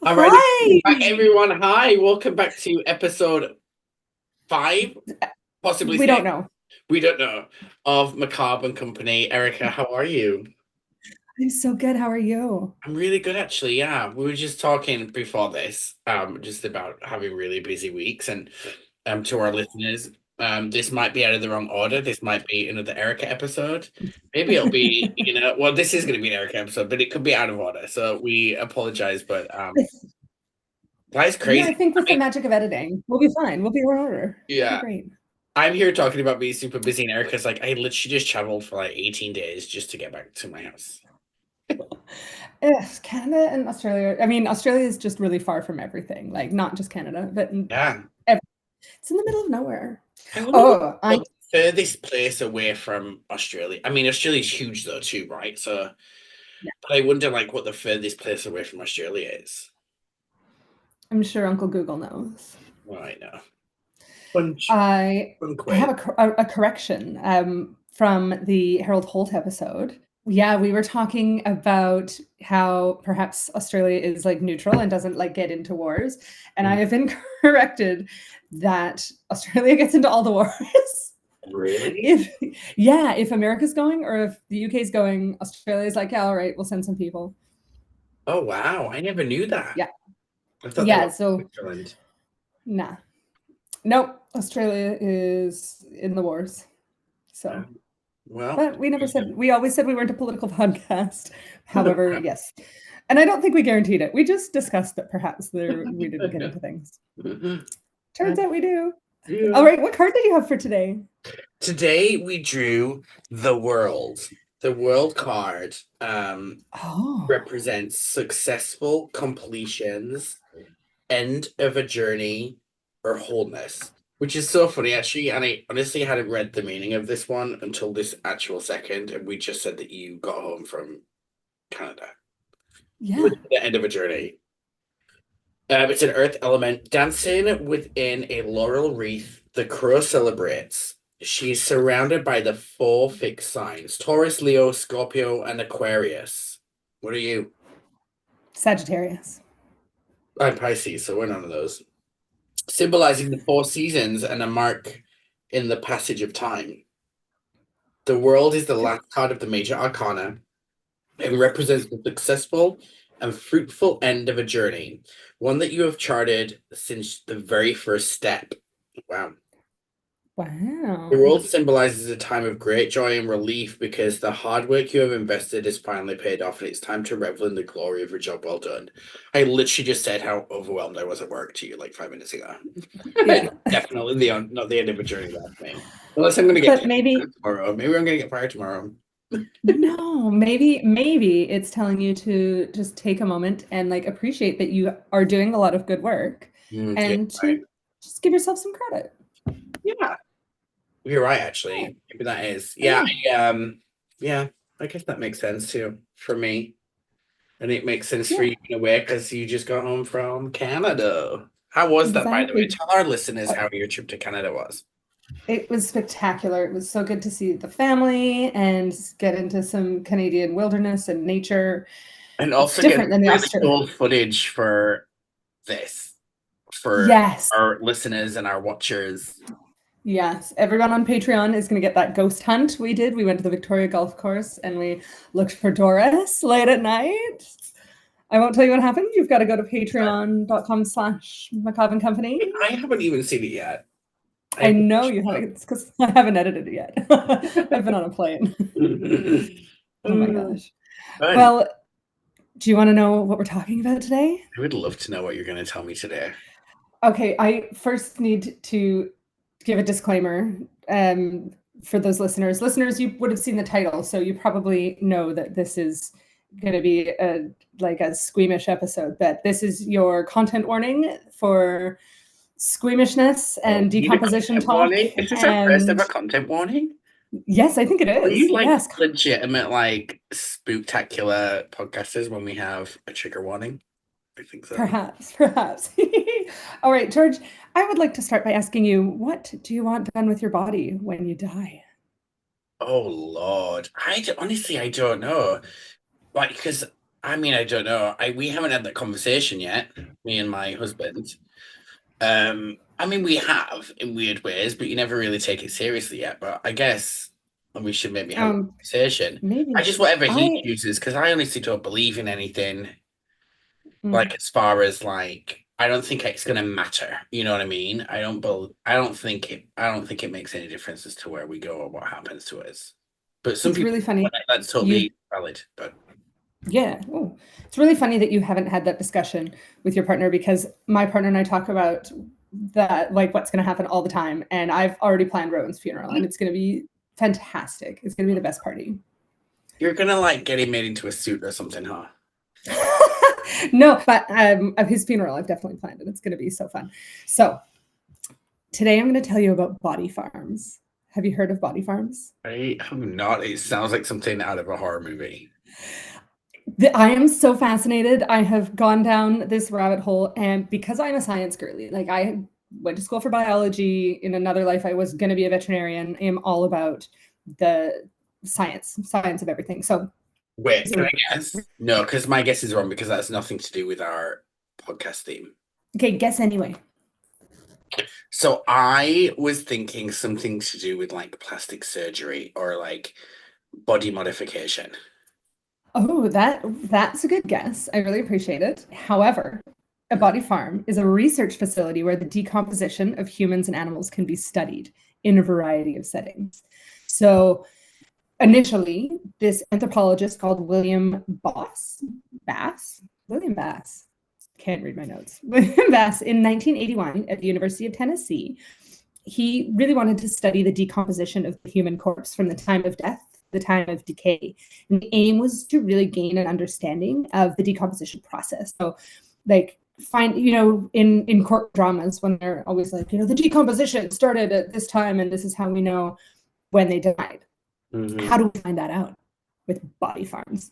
All right, Hi. back everyone. Hi, welcome back to episode 5, possibly We don't 6. know. We don't know of Macabre and Company. Erica, how are you? I'm so good. How are you? I'm really good, actually. Yeah, we were just talking before this, just about having really busy weeks, and to our listeners, this might be out of the wrong order. This might be another Erica episode. Maybe it'll be, well, this is going to be an Erica episode, but it could be out of order. So we apologize, but that is Yeah, crazy. I think I with the mean, magic of editing, we'll be fine. We'll be in order. It'll be yeah. great. I'm here talking about being super busy, and Erica's like, I literally just traveled for like 18 days just to get back to my house. Canada and Australia. I mean, Australia is just really far from everything. Like not just Canada, but Yeah. it's in the middle of nowhere. I wonder Oh, I what the furthest place away from Australia. I mean, Australia's huge though too, right? So, yeah, but I wonder like what the furthest place away from Australia is. I'm sure Uncle Google knows. Well, I know. Punch. I Quiz. have a correction from the Harold Holt episode. Yeah, we were talking about how perhaps Australia is like neutral and doesn't like get into wars, and I have been corrected that Australia gets into all the wars. Really? If yeah, if America's going or if the UK is going, Australia's like, yeah, all right, we'll send some people. Oh wow, I never knew that. Yeah, I thought they yeah. were So Switzerland. nah, nope. Australia is in the wars. So Well, but we always said we weren't a political podcast. However, yes. And I don't think we guaranteed it. We just discussed that perhaps we didn't get into things. Turns out we do. All yeah. right, what card did you have for today? Today we drew the world. The world card Oh, represents successful completions, end of a journey, or wholeness. Which is so funny actually, and I honestly hadn't read the meaning of this one until this actual second, and we just said that you got home from Canada. yeah. Which is the end of a journey. It's an earth element. Dancing within a laurel wreath, the crow celebrates. She's surrounded by the 4 fixed signs: Taurus, Leo, Scorpio, and Aquarius. What are you? Sagittarius. I'm Pisces, so we're none of those. Symbolizing the 4 seasons and a mark in the passage of time. The world is the last card of the major arcana and represents the successful and fruitful end of a journey, one that you have charted since the very first step. Wow. The Wow. world symbolizes a time of great joy and relief because the hard work you have invested is finally paid off, and it's time to revel in the glory of your job well done. I literally just said how overwhelmed I was at work to you like 5 minutes ago. Yeah. Definitely not the end of a journey, that's me. Unless I'm gonna get But maybe fired tomorrow. Maybe I'm gonna get fired tomorrow. no, maybe it's telling you to just take a moment and like appreciate that you are doing a lot of good work Yeah, and right. to just give yourself some credit. Yeah. You're right, Yeah. actually. Maybe that is. Yeah, Yeah. yeah, I guess that makes sense too for me. And it makes sense for Yeah. you in a way because you just got home from Canada. How was that, by the way? Exactly. Tell our listeners Uh, how your trip to Canada was. It was spectacular. It was so good to see the family and get into some Canadian wilderness and nature. And It's also get different than the really Australia. cool footage for this, for Yes. our listeners and our watchers. Yes. Everyone on Patreon is going to get that ghost hunt we did. We went to the Victoria Golf Course and we looked for Doris late at night. I won't tell you what happened. You've got to go to patreon.com/macabre&company. I haven't even seen it yet. I know you haven't. It's because I haven't edited it yet. I've been on a plane. Oh my gosh. Fun. Well, do you want to know what we're talking about today? I would love to know what you're going to tell me today. Okay, I first need to give a disclaimer for those listeners. Listeners, you would have seen the title, so you probably know that this is going to be a squeamish episode. But this is your content warning for squeamishness Oh, and we need a decomposition content talk. warning? Is this our first And ever content warning? yes, I think it Are is. you like Yes, legitimate, like spooktacular podcasters when we have a trigger warning? I think so. perhaps, perhaps. All right, George, I would like to start by asking you, what do you want done with your body when you die? Oh Lord, honestly I don't know. Like, because I mean, I don't know. We haven't had that conversation yet, me and my husband. I mean, we have in weird ways, but you never really take it seriously yet. But I guess we should maybe have a Um, conversation. I maybe just whatever he I. chooses, because I honestly don't believe in anything. Mm. Like as far as like, I don't think it's gonna matter. You know what I mean? I don't think it makes any difference as to where we go or what happens to us. But some It's people, really funny. that's You totally valid. But Yeah. Oh, it's really funny that you haven't had that discussion with your partner because my partner and I talk about that, like what's going to happen all the time. And I've already planned Rowan's funeral and it's going to be fantastic. It's going to be the best party. you're gonna like get him made into a suit or something, huh? No, but of his funeral, I've definitely planned it. It's going to be so fun. So today I'm going to tell you about body farms. Have you heard of body farms? I have not. It sounds like something out of a horror movie. I am so fascinated. I have gone down this rabbit hole, and because I'm a science girly, like I went to school for biology. In another life, I was going to be a veterinarian. I am all about the science of everything. So, Wait, can so I guess? No, because my guess is wrong because that's nothing to do with our podcast theme. okay, guess anyway. So I was thinking something to do with like plastic surgery or like body modification. Oh, that's a good guess. I really appreciate it. However, a body farm is a research facility where the decomposition of humans and animals can be studied in a variety of settings. So initially, this anthropologist called William Bass, can't read my notes, William Bass in 1981 at the University of Tennessee, he really wanted to study the decomposition of the human corpse from the time of death to the time of decay. And the aim was to really gain an understanding of the decomposition process. So, like, in court dramas when they're always like, the decomposition started at this time and this is how we know when they died. How do we find that out with body farms?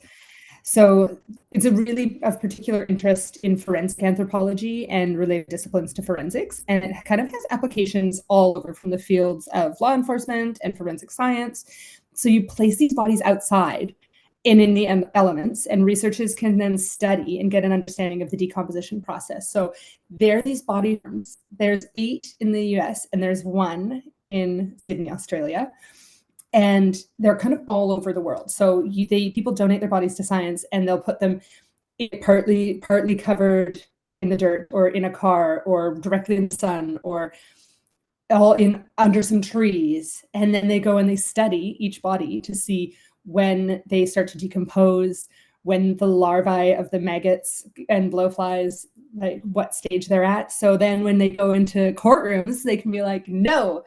So it's a really of particular interest in forensic anthropology and related disciplines to forensics. And it kind of has applications all over from the fields of law enforcement and forensic science. So you place these bodies outside and in the elements, and researchers can then study and get an understanding of the decomposition process. So there are these body farms. There's 8 in the US and there's 1 in Sydney, Australia. And they're kind of all over the world. So people donate their bodies to science, and they'll put them partly covered in the dirt, or in a car, or directly in the sun, or all in under some trees. And then they go and they study each body to see when they start to decompose, when the larvae of the maggots and blowflies, like what stage they're at. So then when they go into courtrooms, they can be like, no,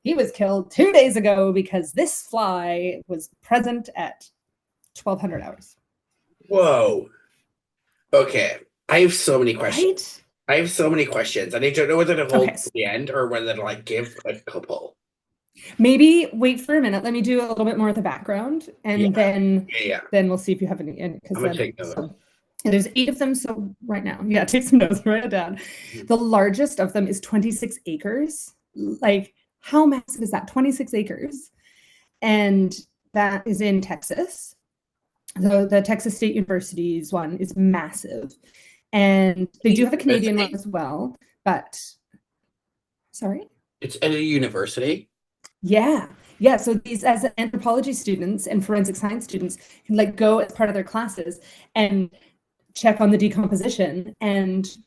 he was killed 2 days ago because this fly was present at 1200 hours. Whoa. Okay. I have so many questions. Right? I have so many questions, and I don't know whether to hold Okay. to the end or whether to like give a couple. Maybe wait for a minute. Let me do a little bit more of the background, and then we'll see if you have any. I'm gonna take notes. So, there's 8 of them. So right now, yeah, take some notes, write it down. The largest of them is 26 acres. Like, how massive is that? 26 acres. And that is in Texas. So the Texas State University's one is massive. And they do have a Canadian one as well. But, sorry? It's at a university? Yeah. Yeah. So these, as anthropology students and forensic science students, can like go as part of their classes and check on the decomposition and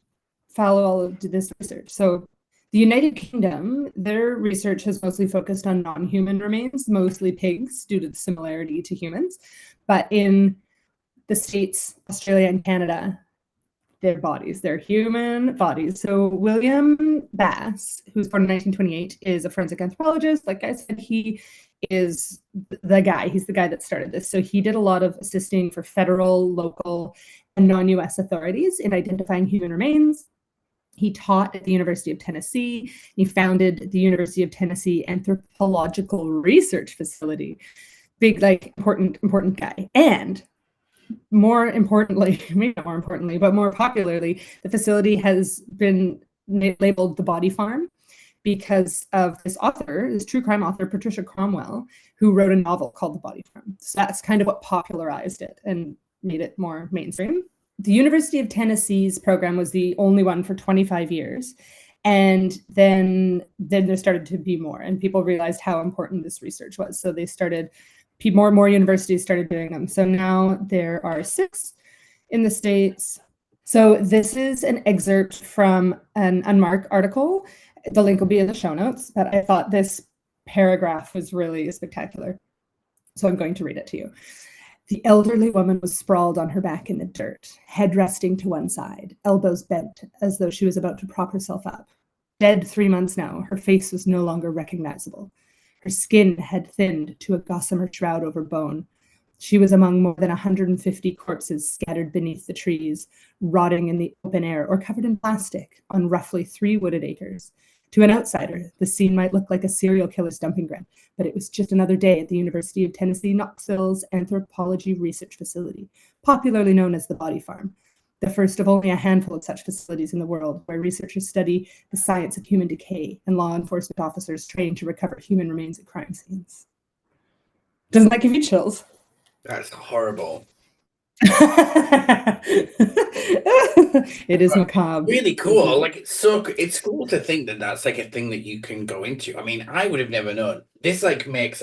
follow all of this research. So the United Kingdom, their research has mostly focused on non-human remains, mostly pigs, due to the similarity to humans. But in the States, Australia, and Canada, their bodies, they're human bodies. So William Bass, who's born in 1928, is a forensic anthropologist. Like I said, he is the guy. He's the guy that started this. So he did a lot of assisting for federal, local, and non-US authorities in identifying human remains. He taught at the University of Tennessee. He founded the University of Tennessee Anthropological Research Facility. Big, like, important guy. And more importantly, maybe not more importantly, but more popularly, the facility has been labeled the Body Farm because of this author, this true crime author, Patricia Cromwell, who wrote a novel called The Body Farm. So that's kind of what popularized it and made it more mainstream. The University of Tennessee's program was the only one for 25 years. And then there started to be more, and people realized how important this research was. So they started, more and more universities started doing them. So now there are 6 in the States. So this is an excerpt from an Unmarked article. The link will be in the show notes, but I thought this paragraph was really spectacular. So I'm going to read it to you. The elderly woman was sprawled on her back in the dirt, head resting to one side, elbows bent as though she was about to prop herself up. Dead 3 months now, her face was no longer recognizable. Her skin had thinned to a gossamer shroud over bone. She was among more than 150 corpses scattered beneath the trees, rotting in the open air or covered in plastic on roughly 3 wooded acres. To an outsider, the scene might look like a serial killer's dumping ground, but it was just another day at the University of Tennessee Knoxville's Anthropology Research Facility, popularly known as the Body Farm, the first of only a handful of such facilities in the world, where researchers study the science of human decay and law enforcement officers train to recover human remains at crime scenes. Doesn't that give you chills? That's horrible. It is macabre. Really cool. Like, it's cool to think that that's like a thing that you can go into. I mean, I would have never known. This like makes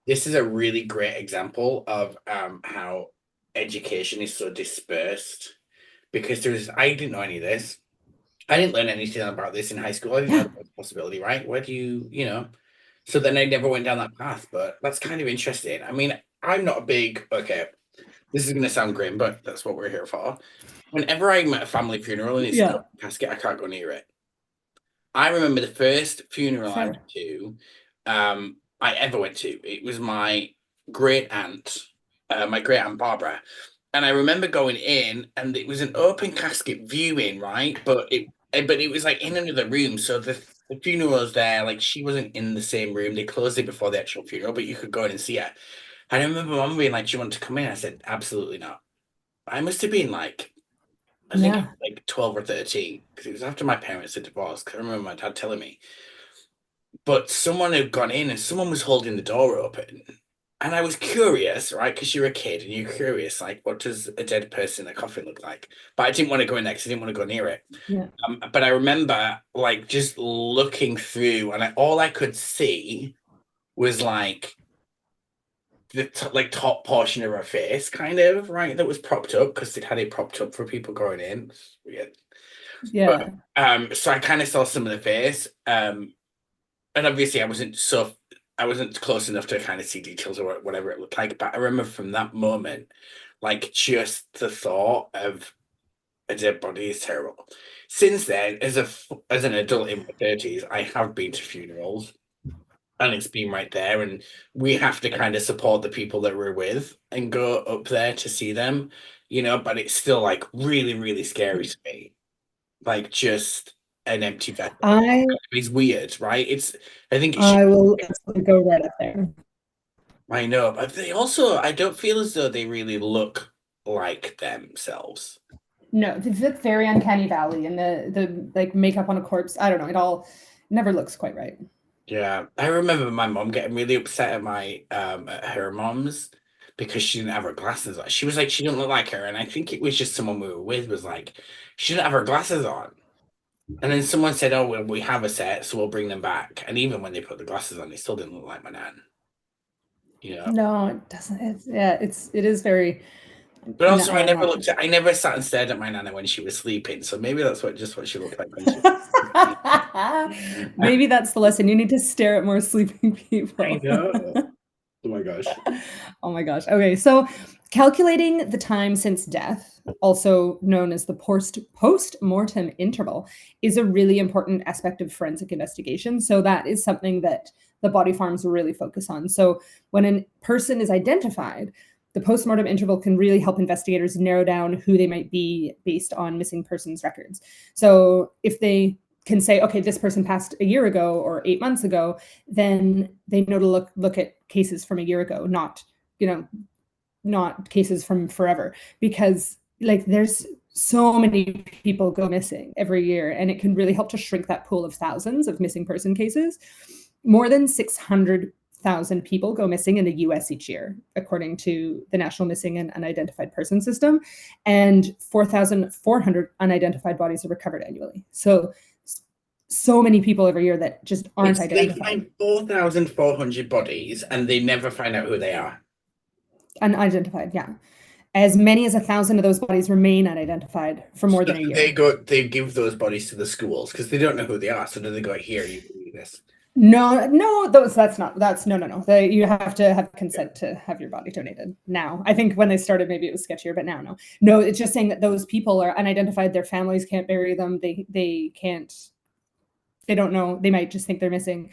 this is a really great example of how education is so dispersed, because I didn't know any of this. I didn't learn anything about this in high school. I didn't know there was a possibility, right? Where do you know? So then I never went down that path, but that's kind of interesting. I mean, I'm not a big, okay, this is going to sound grim, but that's what we're here for. Whenever I'm at a family funeral and it's a casket, I can't go near it. I remember the first funeral I went to, I ever went to. It was my great aunt Barbara. And I remember going in, and it was an open casket viewing, right? But it was like in another room. So the funeral was there, like she wasn't in the same room. They closed it before the actual funeral, but you could go in and see her. And I remember mom being like, "Do you want to come in?" I said, "Absolutely not." I must have been like, I think like 12 or 13, because it was after my parents had divorced. Because I remember my dad telling me. But someone had gone in and someone was holding the door open. And I was curious, right? Because you're a kid and you're curious, like, what does a dead person in a coffin look like? But I didn't want to go in there because I didn't want to go near it. Yeah. But I remember, like, just looking through, and all I could see was like the top portion of her face, kind of, right? That was propped up because they'd had it propped up for people going in. Weird. Yeah. But, so I kind of saw some of the face. And obviously I wasn't close enough to kind of see details or whatever it looked like, but I remember from that moment, like, just the thought of a dead body is terrible. Since then, as an adult in my 30s, I have been to funerals, and it's been right there, and we have to kind of support the people that we're with and go up there to see them, but it's still like really, really scary to me. Like, just an empty vessel. It's weird, right? I will go right up there. I know, but they also, I don't feel as though they really look like themselves. No, they look very uncanny valley, and the like makeup on a corpse, I don't know, it all never looks quite right. Yeah, I remember my mom getting really upset at her mom's, because she didn't have her glasses on. She was like, she didn't look like her, and I think it was just someone we were with was like, she didn't have her glasses on. And then someone said, "Oh, well, we have a set, so we'll bring them back." And even when they put the glasses on, they still didn't look like my nan. No, it doesn't. It is very. But also, I never sat and stared at my nana when she was sleeping. So maybe that's what she looked like when she was Maybe that's the lesson. You need to stare at more sleeping people. I know. Oh my gosh. Oh my gosh. Okay, so calculating the time since death, also known as the post-mortem interval, is a really important aspect of forensic investigation. So that is something that the body farms really focus on. So when a person is identified, the postmortem interval can really help investigators narrow down who they might be based on missing persons records. So if they can say, okay, this person passed a year ago or 8 months ago, then they know to look at cases from a year ago, not cases from forever, because like there's so many people go missing every year, and it can really help to shrink that pool of thousands of missing person cases. More than 4,000 people go missing in the US each year, according to the National Missing and Unidentified Person System, and 4,400 unidentified bodies are recovered annually. So many people every year that just aren't identified. They find 4,400 bodies and they never find out who they are. Unidentified, yeah. As many as 1,000 of those bodies remain unidentified for more than a year. They give those bodies to the schools because they don't know who they are. So do they go, here, you can do this? No, no. You have to have consent to have your body donated now. I think when they started, maybe it was sketchier, but now, no. No, it's just saying that those people are unidentified. Their families can't bury them. They don't know. They might just think they're missing.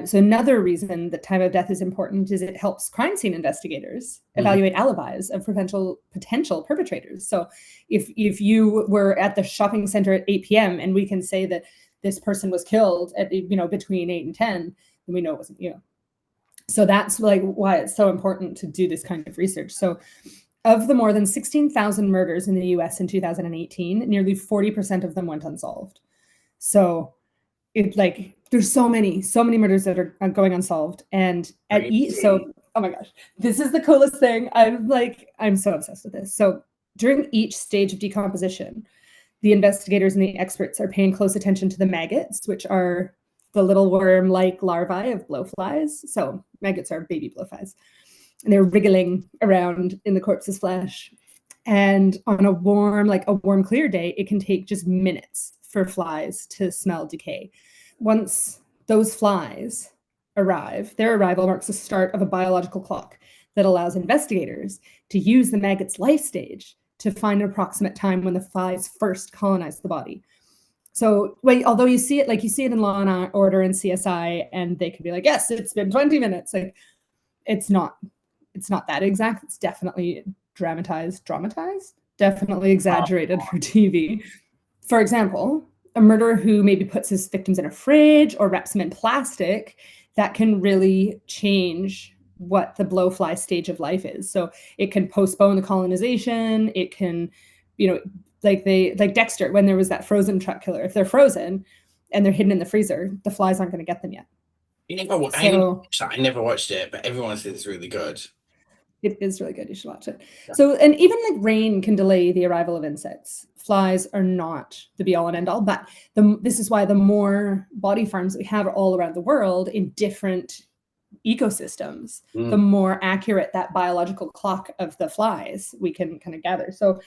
So another reason that time of death is important is it helps crime scene investigators evaluate alibis of potential perpetrators. So if you were at the shopping center at 8 p.m. and we can say that this person was killed at between 8 and 10, then we know it wasn't you. So that's like why it's so important to do this kind of research. So of the more than 16,000 murders in the US in 2018, nearly 40% of them went unsolved. So there's so many murders that are going unsolved, and oh my gosh, this is the coolest thing. I'm so obsessed with this. So during each stage of decomposition, the investigators and the experts are paying close attention to the maggots, which are the little worm-like larvae of blowflies. So maggots are baby blowflies, and they're wriggling around in the corpse's flesh. And on a warm, clear day, it can take just minutes for flies to smell decay. Once those flies arrive, their arrival marks the start of a biological clock that allows investigators to use the maggot's life stage to find an approximate time when the flies first colonize the body. So, although you see it in Law and Order and CSI, and they can be like, yes, it's been 20 minutes. It's not that exact. It's definitely dramatized, definitely exaggerated for TV. For example, a murderer who maybe puts his victims in a fridge or wraps them in plastic, that can really change what the blowfly stage of life is. So it can postpone the colonization. It can, like Dexter, when there was that frozen truck killer, if they're frozen and they're hidden in the freezer, the flies aren't going to get them yet. I never watched it, but everyone says it's really good. It is really good. You should watch it. Yeah. So, and even rain can delay the arrival of insects. Flies are not the be all and end all, but this is why the more body farms we have all around the world in different ecosystems, the more accurate that biological clock of the flies we can kind of gather. So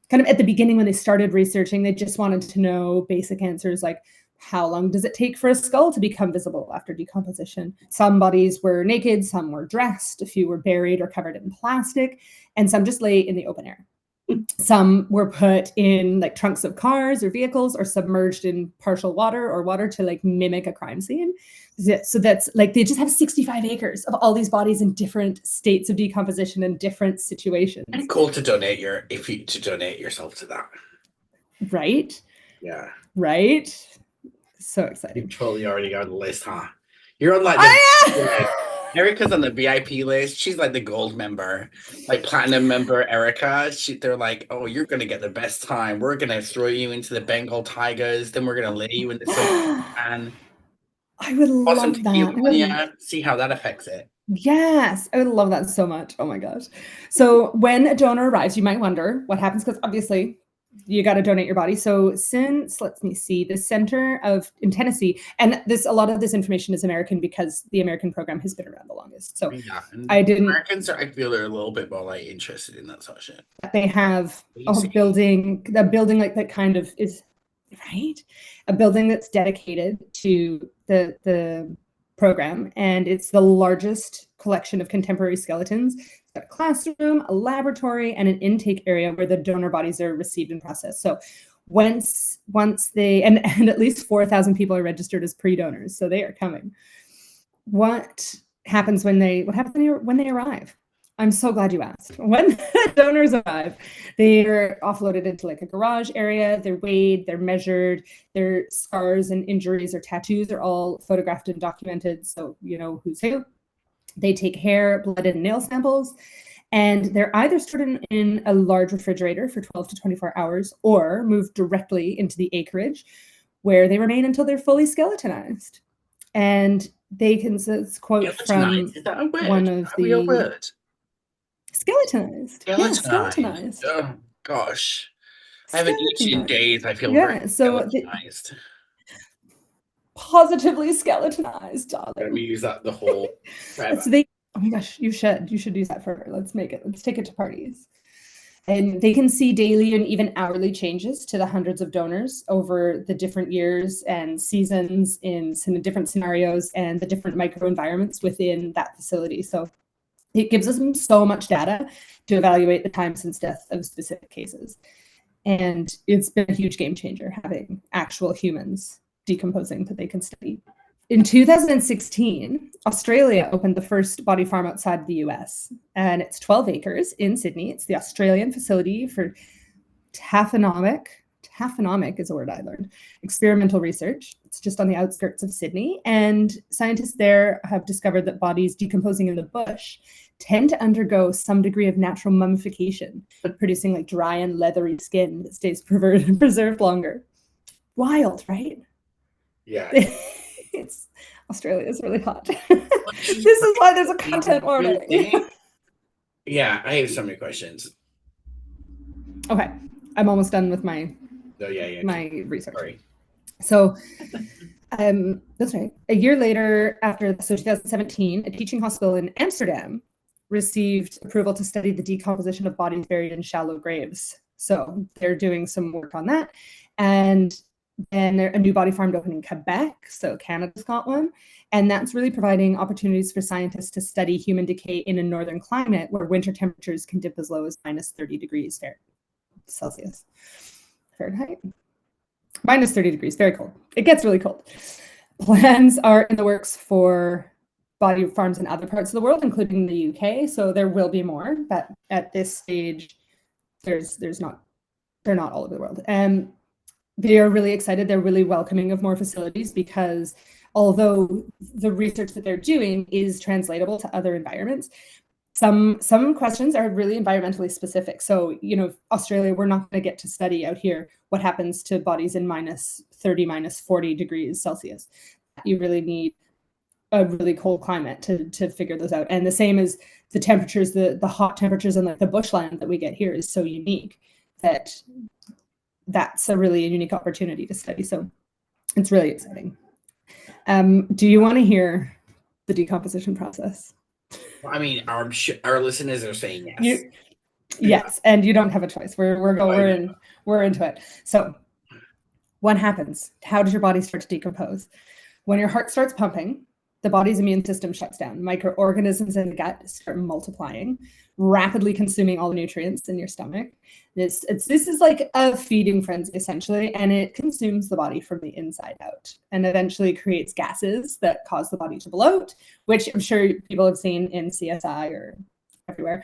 kind of at the beginning when they started researching, they just wanted to know basic answers like, how long does it take for a skull to become visible after decomposition? Some bodies were naked, some were dressed, a few were buried or covered in plastic, and some just lay in the open air. Some were put in trunks of cars or vehicles or submerged in partial water to mimic a crime scene. So that's they just have 65 acres of all these bodies in different states of decomposition and different situations. And cool to donate yourself to that. Right? Yeah. Right? So exciting. You've totally already on the list, huh? You're on Erica's on the VIP list. She's the gold member, platinum member. Erica, they're oh, you're gonna get the best time. We're gonna throw you into the Bengal tigers. Then we're gonna lay you in the sun. I would love that. See how that affects it. Yes, I would love that so much. Oh my gosh. So when a donor arrives, you might wonder what happens, because obviously you got to donate your body. So since, let me see, the center in Tennessee, and a lot of this information is American because the American program has been around the longest. So yeah, Americans I feel they're a little bit more interested in that sort of shit. They have a building that kind of is a building that's dedicated to the program, and it's the largest collection of contemporary skeletons. It's got a classroom, a laboratory, and an intake area where the donor bodies are received and processed. So once they and at least 4,000 people are registered as pre-donors, so they are coming. What happens when they arrive? I'm so glad you asked. When donors arrive, they're offloaded into a garage area. They're weighed, they're measured. Their scars and injuries or tattoos are all photographed and documented, so you know who's who. They take hair, blood, and nail samples, and they're either stored in a large refrigerator for 12 to 24 hours or moved directly into the acreage, where they remain until they're fully skeletonized. And they can quote from Skeletonized. Is that a word? one Is of that a real the word? skeletonized. Yeah, skeletonized. Oh gosh. I haven't eaten in days. I feel very Yeah, so skeletonized. positively skeletonized, Let darling. me use that the whole forever. So they, oh my gosh, you should use that forever. Let's take it to parties. And they can see daily and even hourly changes to the hundreds of donors over the different years and seasons in different scenarios and the different microenvironments within that facility. So it gives us so much data to evaluate the time since death of specific cases. And it's been a huge game changer having actual humans decomposing that they can study. In 2016, Australia opened the first body farm outside the US, and it's 12 acres in Sydney. It's the Australian Facility for Taphonomic is a word I learned, experimental research. It's just on the outskirts of Sydney, and scientists there have discovered that bodies decomposing in the bush tend to undergo some degree of natural mummification, producing like dry and leathery skin that stays preserved longer. Wild, right? Yeah. It's Australia is really hot. This is why there's a content warning. Yeah, I have so many questions. Okay, I'm almost done with my my research. Sorry. So that's right. A year later, after 2017, a teaching hospital in Amsterdam received approval to study the decomposition of bodies buried in shallow graves. So they're doing some work on that. And then a new body farm opened in Quebec, so Canada's got one. And that's really providing opportunities for scientists to study human decay in a northern climate where winter temperatures can dip as low as minus 30 degrees Celsius. Fahrenheit. Minus 30 degrees, very cold. It gets really cold. Plans are in the works for body farms in other parts of the world, including the UK. So there will be more, but at this stage, they're not all over the world. And they are really excited. They're really welcoming of more facilities because although the research that they're doing is translatable to other environments, some questions are really environmentally specific. So, Australia, we're not going to get to study out here what happens to bodies in minus 30, minus 40 degrees Celsius. You really need a really cold climate to figure those out. And the same as the temperatures, the hot temperatures in the bushland that we get here is so unique that that's a really unique opportunity to study. So it's really exciting. Do you want to hear the decomposition process? I mean, our listeners are saying yes. Yes, and you don't have a choice. We're into it. So what happens? How does your body start to decompose? When your heart starts pumping, the body's immune system shuts down. Microorganisms in the gut start multiplying, rapidly consuming all the nutrients in your stomach. This is like a feeding frenzy, essentially, and it consumes the body from the inside out and eventually creates gases that cause the body to bloat, which I'm sure people have seen in CSI or everywhere.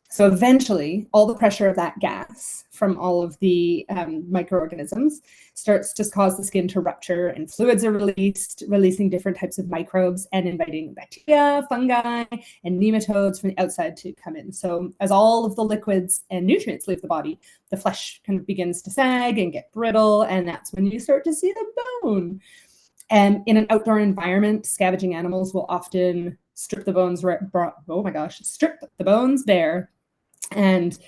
So eventually, all the pressure of that gas from all of the microorganisms starts to cause the skin to rupture, and fluids are released, releasing different types of microbes and inviting bacteria, fungi, and nematodes from the outside to come in. So as all of the liquids and nutrients leave the body, the flesh kind of begins to sag and get brittle, and that's when you start to see the bone. And in an outdoor environment, scavenging animals will often strip the bones bare and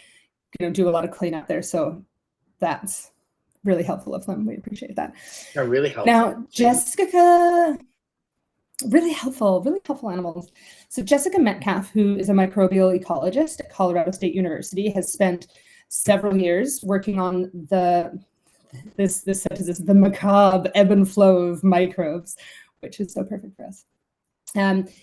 do a lot of cleanup there. So that's really helpful of them. We appreciate that. They're really helpful. Now, Jessica, really helpful animals. So Jessica Metcalf, who is a microbial ecologist at Colorado State University, has spent several years working on the macabre ebb and flow of microbes, which is so perfect for us.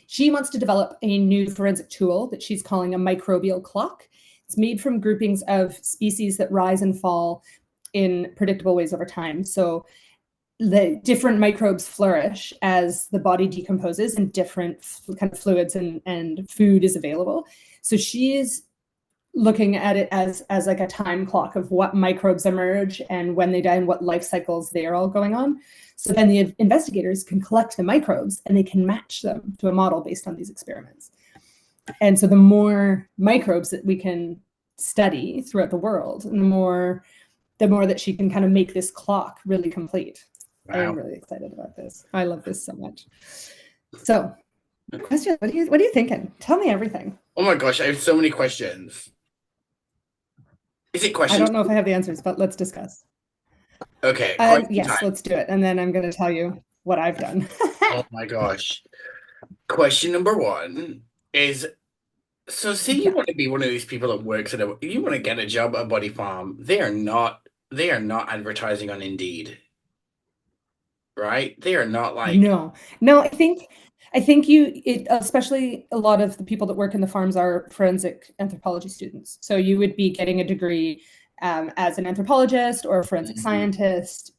She wants to develop a new forensic tool that she's calling a microbial clock. It's made from groupings of species that rise and fall in predictable ways over time. So the different microbes flourish as the body decomposes and different kind of fluids and food is available. So she is looking at it as like a time clock of what microbes emerge and when they die and what life cycles they are all going on. So then the investigators can collect the microbes and they can match them to a model based on these experiments. And so the more microbes that we can study throughout the world, and the more that she can kind of make this clock really complete. Wow. I am really excited about this. I love this so much. So, question. What are you thinking? Tell me everything. Oh my gosh, I have so many questions. Is it I questions? don't know if I have the answers, but let's discuss. Okay, question Yes, time. let's do it, and then I'm going to tell you what I've done. Oh my gosh. Question number one is, so say you Yeah. want to be one of these people that works at you want to get a job at a body farm. They are not advertising on Indeed, right? They are not like, No, I think especially a lot of the people that work in the farms are forensic anthropology students. So you would be getting a degree as an anthropologist or a forensic Mhm. scientist,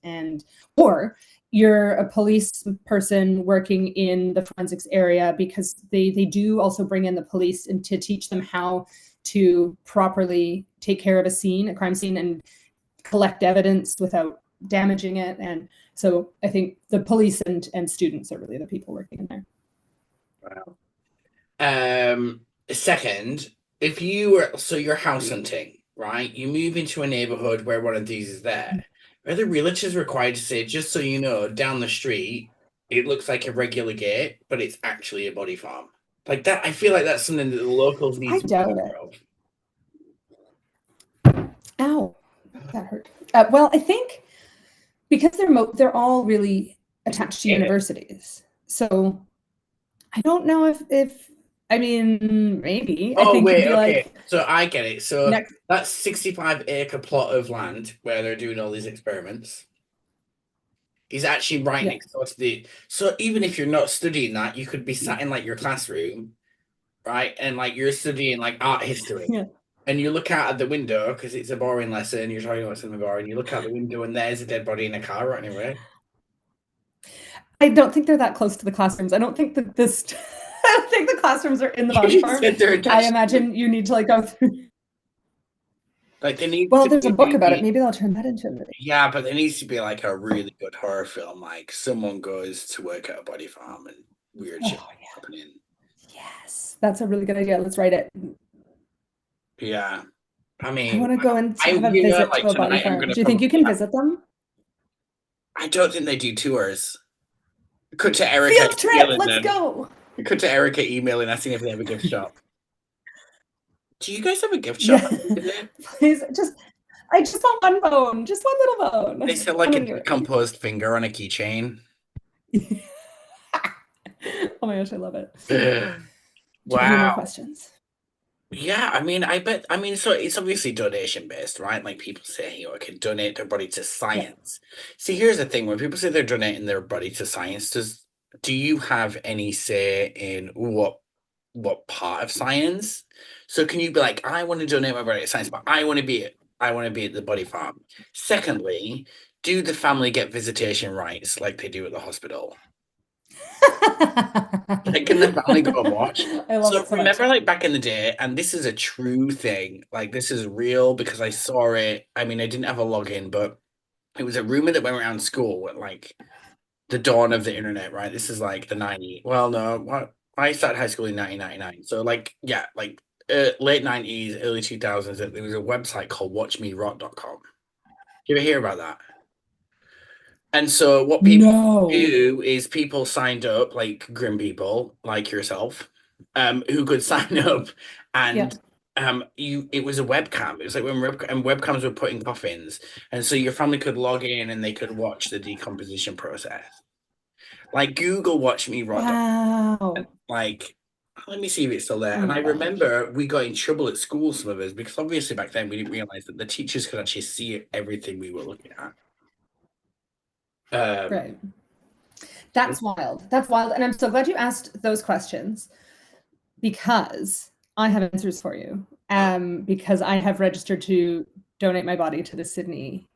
or you're a police person working in the forensics area, because they do also bring in the police and to teach them how to properly take care of a crime scene, and collect evidence without damaging it. And so I think the police and students are really the people working in there. Wow. Second, if you were so you're house hunting, right? You move into a neighborhood where one of these is there. Are the realtors required to say, just so you know, down the street, it looks like a regular gate, but it's actually a body farm? Like that, I feel like that's something that the locals need I to be doubt aware it. of. Ow, that hurt. Well, I think because they're all really attached to Yeah. universities, so I don't know if I mean, maybe I Oh think it'd wait, be okay. like So I get it. So next. that's 65-acre plot of land where they're doing all these experiments. He's actually right Yeah. next door to the. So even if you're not studying that, you could be sat in like your classroom, right? And like you're studying like art history. Yeah. And you look out at the window because it's a boring lesson, you're talking about something boring, you look out the window and there's a dead body in a car running away. I don't think they're that close to the classrooms. I don't think that this. I don't think the classrooms are in the body You farm. said they're I attached to imagine you need to like go through. like there needs Well, to there's a book about it. be Maybe they'll turn that into a movie. yeah, but there needs to be like a really good horror film, like someone goes to work at a body farm and weird shit Oh, yeah. happening. Yes, that's a really good idea. Let's write it. Yeah. I I mean, want to go and I have a you know, visit like to a body tonight I'm farm. gonna Do you think probably you can visit them? I don't think they do tours. Could to Erica Field trip. emailing Let's them. go. Could to Erica emailing asking if they have a gift shop. Do you guys have a gift shop? Yeah, please. I just want one bone. Just one little bone. They sell like One a of your. decomposed finger on a keychain. Oh my gosh, I love it. Do you have any more Wow. questions? Yeah, I mean, I bet. I mean, so it's obviously donation based, right? Like people say, I can donate their body to Yeah. science. See, here's the thing: when people say they're donating their body to science, do you have any say in what part of science? So can you be like, I want to donate my body to science, but I want to be at the body farm. Secondly, do the family get visitation rights like they do at the hospital? Like, can the family go and watch? I love So it so much. remember, like back in the day, and this is a true thing. Like this is real because I saw it. I mean, I didn't have a login, but it was a rumor that went around school at like the dawn of the internet. Right? This is like the 90s. Well, no, what I started high school in 1999. So like, yeah, like late 90s, early 2000s. There was a website called WatchMeRot.com. You ever hear about that? And so what people No. do is people signed up, like grim people like yourself, who could sign up Yeah. and it was a webcam. It was like when webcams were put in coffins, and so your family could log in and they could watch the decomposition process. Like Google Watch Me Rot. Wow. Like, let me see if it's still there. Oh And my I gosh. remember we got in trouble at school, some of us, because obviously back then we didn't realize that the teachers could actually see everything we were looking at. Right. That's wild. That's wild. And I'm so glad you asked those questions, because I have answers for you. Because I have registered to donate my body to the Sydney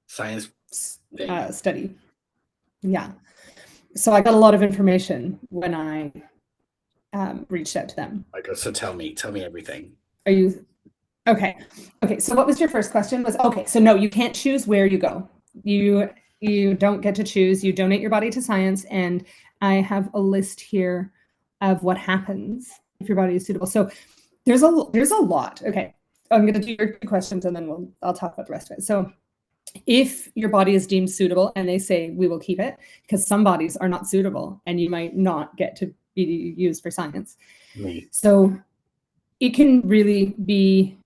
Science thing. study. Yeah. So I got a lot of information when I reached out to them. So tell me everything. Are you okay? Okay. So what was your first question? Was okay. So no, you can't choose where you go. You don't get to choose. You donate your body to science, and I have a list here of what happens if your body is suitable. So there's a lot. Okay, I'm going to do your questions, and then I'll talk about the rest of it. So If your body is deemed suitable and they say we will keep it, because some bodies are not suitable and you might not get to be used for science. So it can really be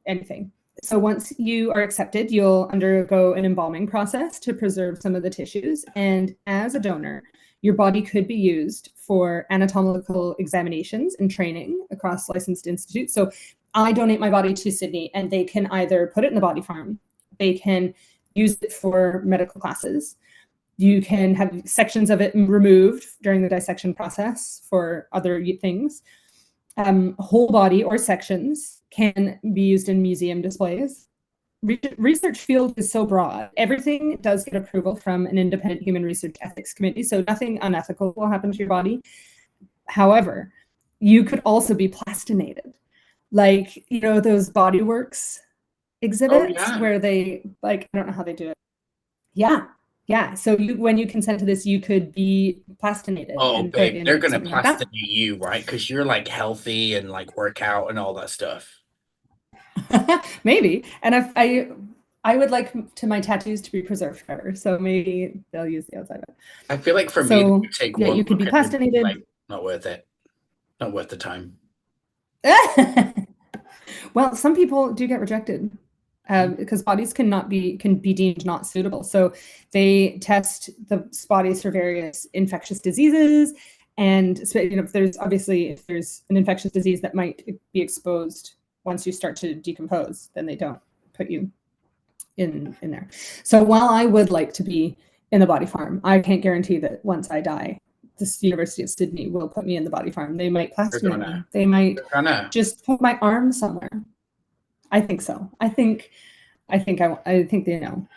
anything. So once you are accepted, you'll undergo an embalming process to preserve some of the tissues. And as a donor, your body could be used for anatomical examinations and training across licensed institutes. So I donate my body to Sydney, and they can either put it in the body farm, they can use it for medical classes, you can have sections of it removed during the dissection process for other things. Whole body or sections can be used in museum displays. Research field is so broad. Everything does get approval from an independent human research ethics committee, so nothing unethical will happen to your body. However, you could also be plastinated. Like, you know, those Body Works exhibits where they, like, I don't know how they do it. Yeah. So when you consent to this, you could be plastinated. Oh, babe, they're gonna plastinate you, right? Because you're like healthy and like work out and all that stuff. Maybe. And I would like my tattoos to be preserved forever, so maybe they'll use the outside of it. I feel like for me, it would take one. You could be plastinated. Like, not worth it. Not worth the time. Well, some people do get rejected because bodies can be deemed not suitable. So they test the bodies for various infectious diseases, and you know, if there's an infectious disease that might be exposed once you start to decompose, then they don't put you in there. So while I would like to be in the body farm, I can't guarantee that once I die, this University of Sydney will put me in the body farm. They might plastinate me. They might just put my arm somewhere. I think so. I think they know.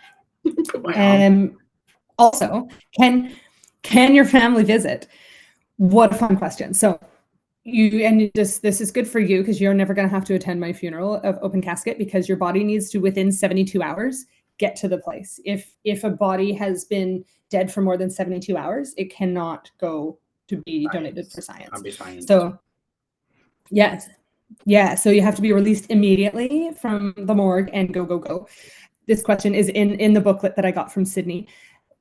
Also, can your family visit? What a fun question. So this is good for you because you're never going to have to attend my funeral of open casket, because your body needs to, within 72 hours, get to the place. If a body has been dead for more than 72 hours, it cannot go to be donated for science. So yes. Yeah, so you have to be released immediately from the morgue and go. This question is in the booklet that I got from Sydney.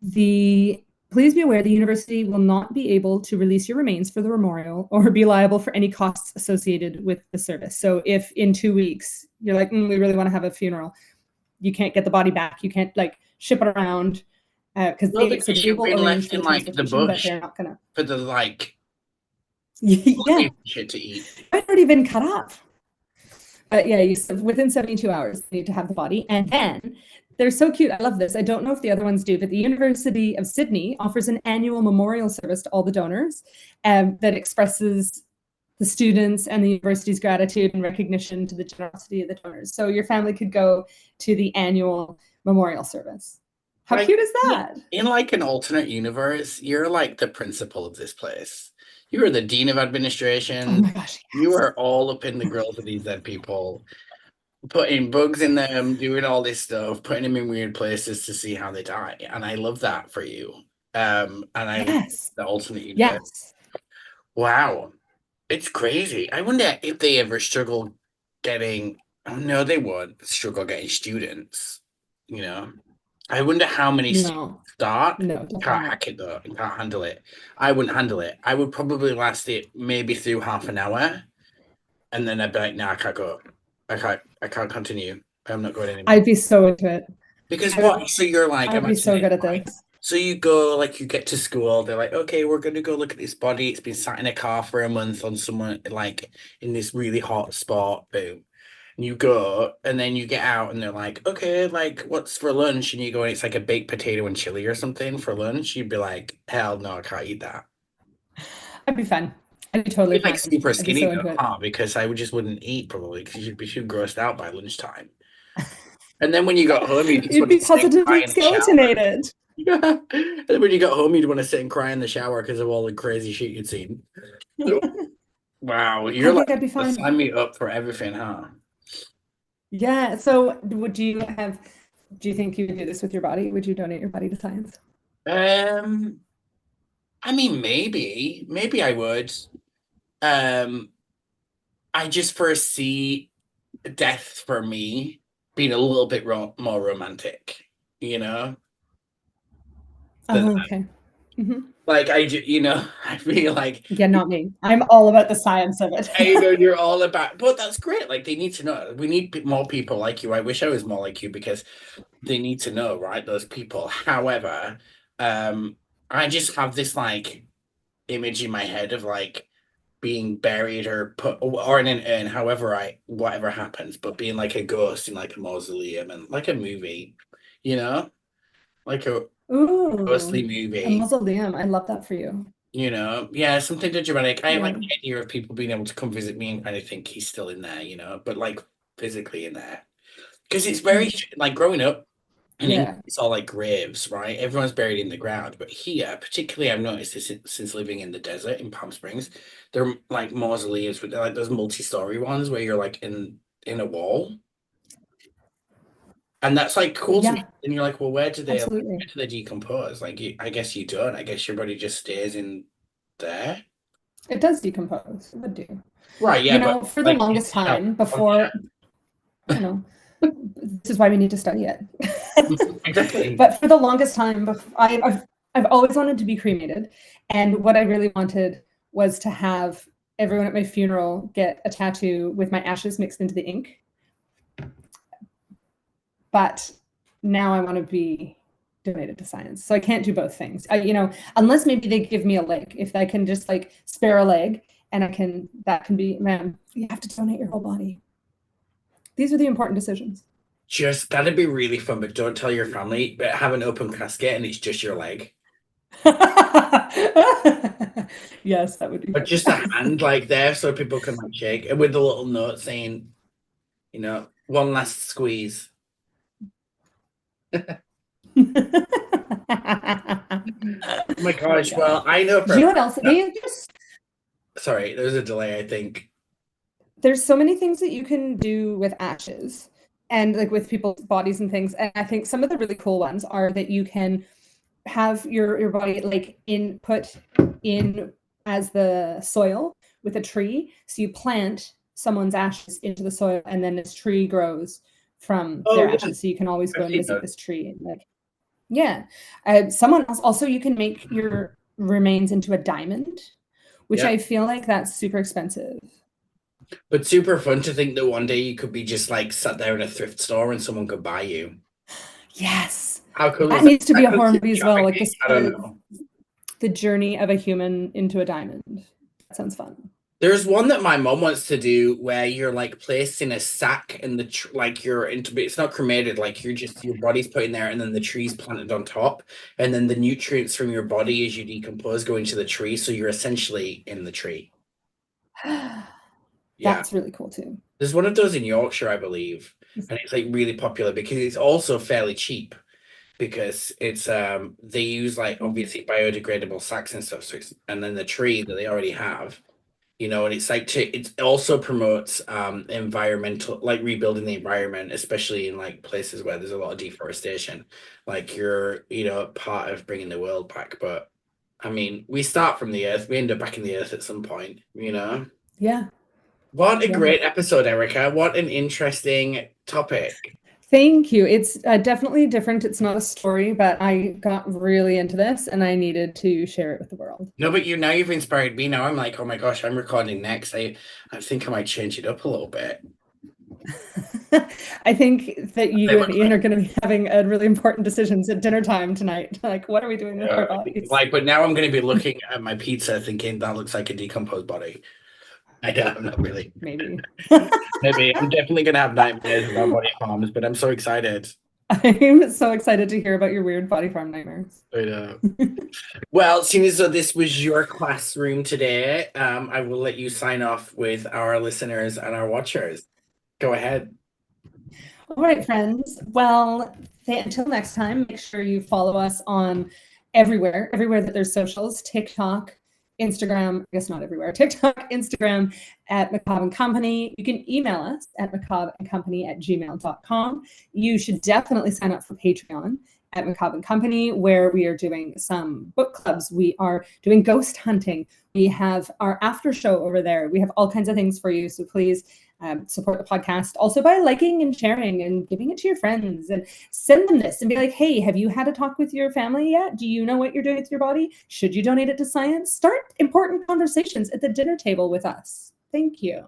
Please be aware the university will not be able to release your remains for the memorial or be liable for any costs associated with the service. So if in 2 weeks you're like, we really want to have a funeral, you can't get the body back. You can't like ship it around because they will arrange the transportation, but they're not gonna for the like shit to eat. It might already been cut off. But yeah, within 72 hours, you need to have the body. And then they're so cute. I love this. I don't know if the other ones do, but the University of Sydney offers an annual memorial service to all the donors that expresses the students and the university's gratitude and recognition to the generosity of the donors. So your family could go to the annual memorial service. How cute is that? In like an alternate universe, you're like the principal of this place. You are the dean of administration. Oh my gosh, yes. You are all up in the grills of these dead people, putting bugs in them, doing all this stuff, putting them in weird places to see how they die. And I love that for you. And I love the alternate universe. Yes. Wow. It's crazy. I wonder if they ever struggle getting, oh no, they won't struggle getting students, you know. I wonder how many students start. No, can't hack it though. Can't handle it. I wouldn't handle it. I would probably last it maybe through half an hour, and then I'd be like, "Nah, I can't go. I can't continue. I'm not going anymore." I'd be so into it. Because what? So you're like, I'd be so good at this. So you go, like, you get to school. They're like, "Okay, we're going to go look at this body. It's been sat in a car for a month on someone like in this really hot spot." Boom. You go, and then you get out, and they're like, "Okay, like, what's for lunch?" And you go, and it's like a baked potato and chili or something for lunch. You'd be like, "Hell no, I can't eat that." I'd be fun. I'd be totally like super skinny though, because I wouldn't eat probably because you'd be too grossed out by lunchtime. And then when you got home, you'd be positively skeletonated. And then when you got home, you'd want to sit and cry in the shower because of all the crazy shit you'd seen. Wow, you're like, sign me up for everything, huh? Yeah. So do you think you would do this with your body? Would you donate your body to science? I mean, maybe I would. I just foresee death for me being a little bit more romantic, you know. Oh, okay. Mm-hmm. Like I feel like Yeah, not me. I'm all about the science of it. you're all about, but that's great. Like they need to know. We need more people like you. I wish I was more like you because they need to know, right? Those people. However, I just have this like image in my head of like being buried or put or in an urn, whatever happens, but being like a ghost in like a mausoleum and like a movie, you know, like a ghostly Ooh, a movie. mausoleum. I love that for you. Yeah, something dramatic. I like Yeah. the idea of people being able to come visit me and kind of think he's still in there, but like physically in there. Because it's very Mm. like growing up in England, Yeah. it's all like graves, right? Everyone's buried in the ground. But here, particularly, I've noticed this since living in the desert in Palm Springs, they're like mausoleums, but they're like those multi-story ones where you're like in a wall. And that's like cool to me. Yeah, And you're like, well, where absolutely. do they decompose? Like, I guess you don't. I guess your body just stays in there. It does decompose. It would do. Right, You yeah, but know, for the like longest shelf time on the before, I know, this is why we need to study it. exactly. But for the longest time, I've always wanted to be cremated, and what I really wanted was to have everyone at my funeral get a tattoo with my ashes mixed into the ink. But now I want to be donated to science, so I can't do both things. Unless maybe they give me a leg. If I can just like spare a leg, and that can be, man, you have to donate your whole body. These are the important decisions. Just that'd be really fun, but don't tell your family. But have an open casket and it's just your leg. Yes, that would be But funny. just a hand like there so people can like shake and with the little note saying, one last squeeze. Oh my Oh my gosh. God. Well, I know Do you for know what else? sorry, there's a delay, I think. There's so many things that you can do with ashes and like with people's bodies and things. And I think some of the really cool ones are that you can have your body like put in as the soil with a tree. So you plant someone's ashes into the soil, and then this tree grows from Oh their yeah, ashes. So you can always go I've and seen visit those. this tree. And like, yeah. Someone else also, you can make your remains into a diamond, which Yeah. I feel like that's super expensive. But super fun to think that one day you could be just like sat there in a thrift store and someone could buy you. Yes. How cool is That that? needs to be That a could horror be movie as well, like trafficking. this I don't know. the journey of a human into a diamond. That sounds fun. There's one that my mom wants to do where you're like placed in a sack and like you're into it's not cremated, like your body's put in there and then the tree's planted on top and then the nutrients from your body as you decompose go into the tree, so you're essentially in the tree. Yeah. That's really cool too. There's one of those in Yorkshire, I believe, and it's like really popular because it's also fairly cheap because it's they use like obviously biodegradable sacks and stuff, and then the tree that they already have. And it's like it also promotes environmental, like rebuilding the environment, especially in like places where there's a lot of deforestation. Like you're, part of bringing the world back. But I mean, we start from the earth, we end up back in the earth at some point. Yeah. What a Yeah. great episode, Erica. What an interesting topic. Thank you. It's definitely different. It's not a story, but I got really into this and I needed to share it with the world. No, but now you've inspired me. Now I'm like, oh my gosh, I'm recording next. I think I might change it up a little bit. I think that you and Ian are going to be having really important decisions at dinner time tonight. Like, what are we doing with our bodies? But now I'm going to be looking at my pizza thinking that looks like a decomposed body. I don't know, really. Maybe. Maybe. I'm definitely going to have nightmares about body farms, but I'm so excited. I'm so excited to hear about your weird body farm nightmares. I know. Well, seeing as though this was your classroom today, I will let you sign off with our listeners and our watchers. Go ahead. All right, friends. Well, until next time, make sure you follow us on everywhere that there's socials, TikTok, Instagram, I guess not everywhere, TikTok, Instagram at Macabre& Company. You can email us at macabreandcompany@gmail.com. You should definitely sign up for Patreon at Macabre& Company, where we are doing some book clubs. We are doing ghost hunting. We have our after show over there. We have all kinds of things for you. So please support the podcast also by liking and sharing and giving it to your friends, and send them this and be like, hey, have you had a talk with your family yet? Do you know what you're doing with your body? Should you donate it to science? Start important conversations at the dinner table with us. Thank you.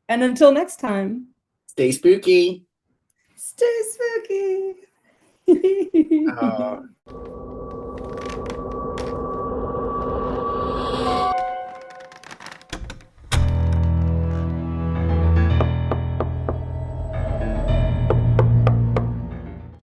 And until next time, Stay spooky. stay spooky.